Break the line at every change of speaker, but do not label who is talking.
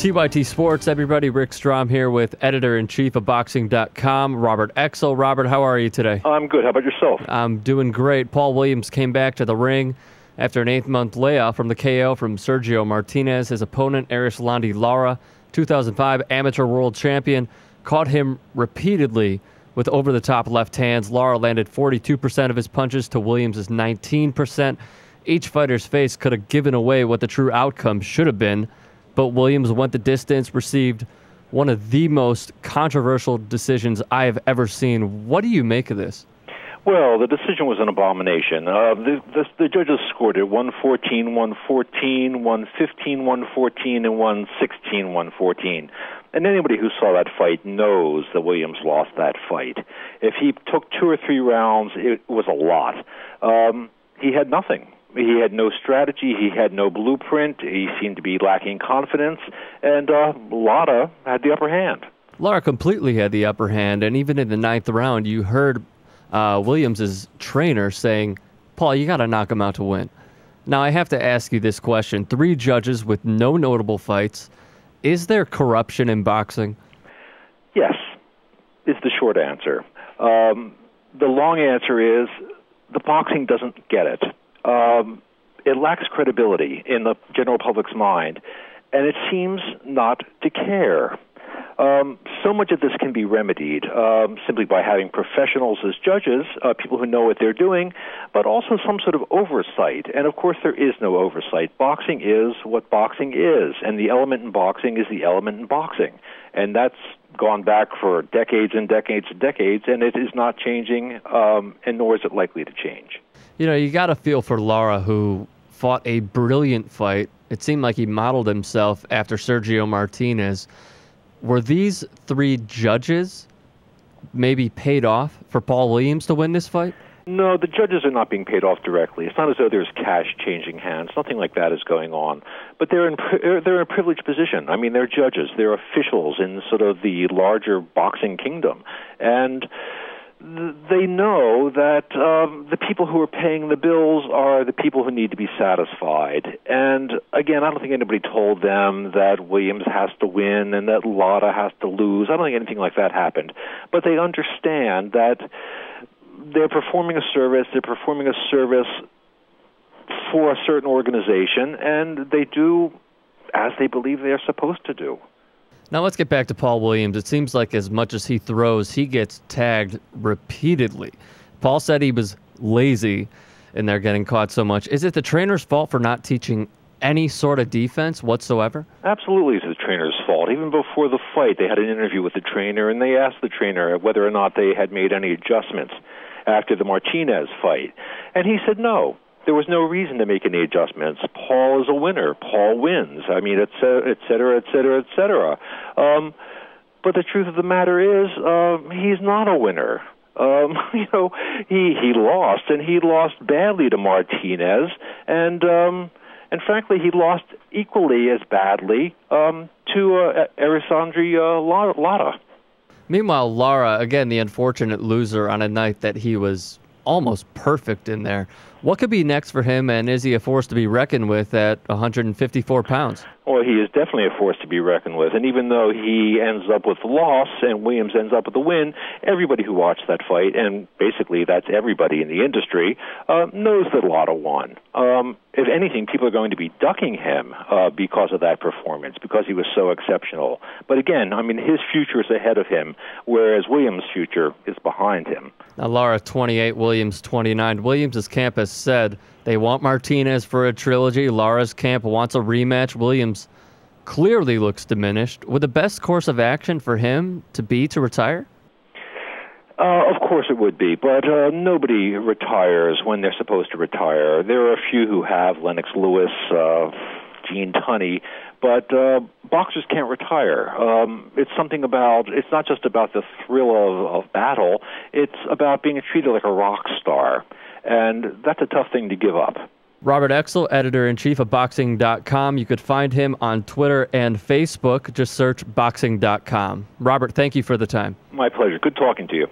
TYT Sports, everybody. Rick Strom here with editor-in-chief of Boxing.com, Robert Ecksel. Robert, how are you today?
I'm good. How about yourself?
I'm doing great. Paul Williams came back to the ring after an 8-month layoff from the KO from Sergio Martinez. His opponent, Erislandy Lara, 2005 amateur world champion, caught him repeatedly with over-the-top left hands. Lara landed 42% of his punches to Williams' 19%. Each fighter's face could have given away what the true outcome should have been, but Williams went the distance, received one of the most controversial decisions I have ever seen. What do you make of this?
Well, the decision was an abomination. The judges scored it 114, 114, 115, 114, and 116, 114. And anybody who saw that fight knows that Williams lost that fight. If he took 2 or 3 rounds, it was a lot. He had nothing. He had no strategy. He had no blueprint. He seemed to be lacking confidence. And Lara had the upper hand.
Lara completely had the upper hand. And even in the 9th round, you heard Williams' trainer saying, Paul, you got to knock him out to win. Now, I have to ask you this question. 3 judges with no notable fights. Is there corruption in boxing?
Yes, is the short answer. The long answer is the boxing doesn't get it. It lacks credibility in the general public's mind, and it seems not to care. So much of this can be remedied simply by having professionals as judges, people who know what they're doing, but also some sort of oversight. And, of course, there is no oversight. Boxing is what boxing is, and the element in boxing is the element in boxing. And that's gone back for decades and decades and decades, and it is not changing, and nor is it likely to change.
You know, you got to feel for Lara, who fought a brilliant fight. It seemed like he modeled himself after Sergio Martinez. Were these 3 judges maybe paid off for Paul Williams to win this fight?
No, the judges are not being paid off directly. It's not as though there's cash changing hands. Nothing like that is going on. But they're in a privileged position. I mean, they're judges. They're officials in sort of the larger boxing kingdom. And they know that the people who are paying the bills are the people who need to be satisfied. And again, I don't think anybody told them that Williams has to win and that Lara has to lose. I don't think anything like that happened. But they understand that they're performing a service. They're performing a service for a certain organization, and they do as they believe they're supposed to do.
Now let's get back to Paul Williams. It seems like as much as he throws, he gets tagged repeatedly. Paul said he was lazy and they're getting caught so much. Is it the trainer's fault for not teaching any sort of defense whatsoever?
Absolutely, it's the trainer's fault. Even before the fight, they had an interview with the trainer, and they asked the trainer whether or not they had made any adjustments after the Martinez fight. And he said no. There was no reason to make any adjustments. Paul is a winner. Paul wins. I mean, et cetera, et cetera, et cetera. But the truth of the matter is, he's not a winner. You know, he lost, and he lost badly to Martinez, and frankly, he lost equally as badly to Erislandy Lara.
Meanwhile, Lara, again, the unfortunate loser on a night that he was almost perfect in there. What could be next for him, and is he a force to be reckoned with at 154 pounds?
Well, he is definitely a force to be reckoned with. And even though he ends up with the loss and Williams ends up with the win, everybody who watched that fight, and basically that's everybody in the industry, knows that Lara won. If anything, people are going to be ducking him because of that performance, because he was so exceptional. But again, I mean, his future is ahead of him, whereas Williams' future is behind him.
Now, Lara 28, Williams 29. Williams' camp has said they want Martinez for a trilogy. Lara's camp wants a rematch. Williams clearly looks diminished. Would the best course of action for him to retire?
Of course it would be, but nobody retires when they're supposed to retire. There are a few who have, Lennox Lewis, Gene Tunney, but boxers can't retire. It's not just about the thrill of battle, it's about being treated like a rock star, and that's a tough thing to give up.
Robert Ecksel, editor-in-chief of Boxing.com. You could find him on Twitter and Facebook. Just search Boxing.com. Robert, thank you for the time.
My pleasure. Good talking to you.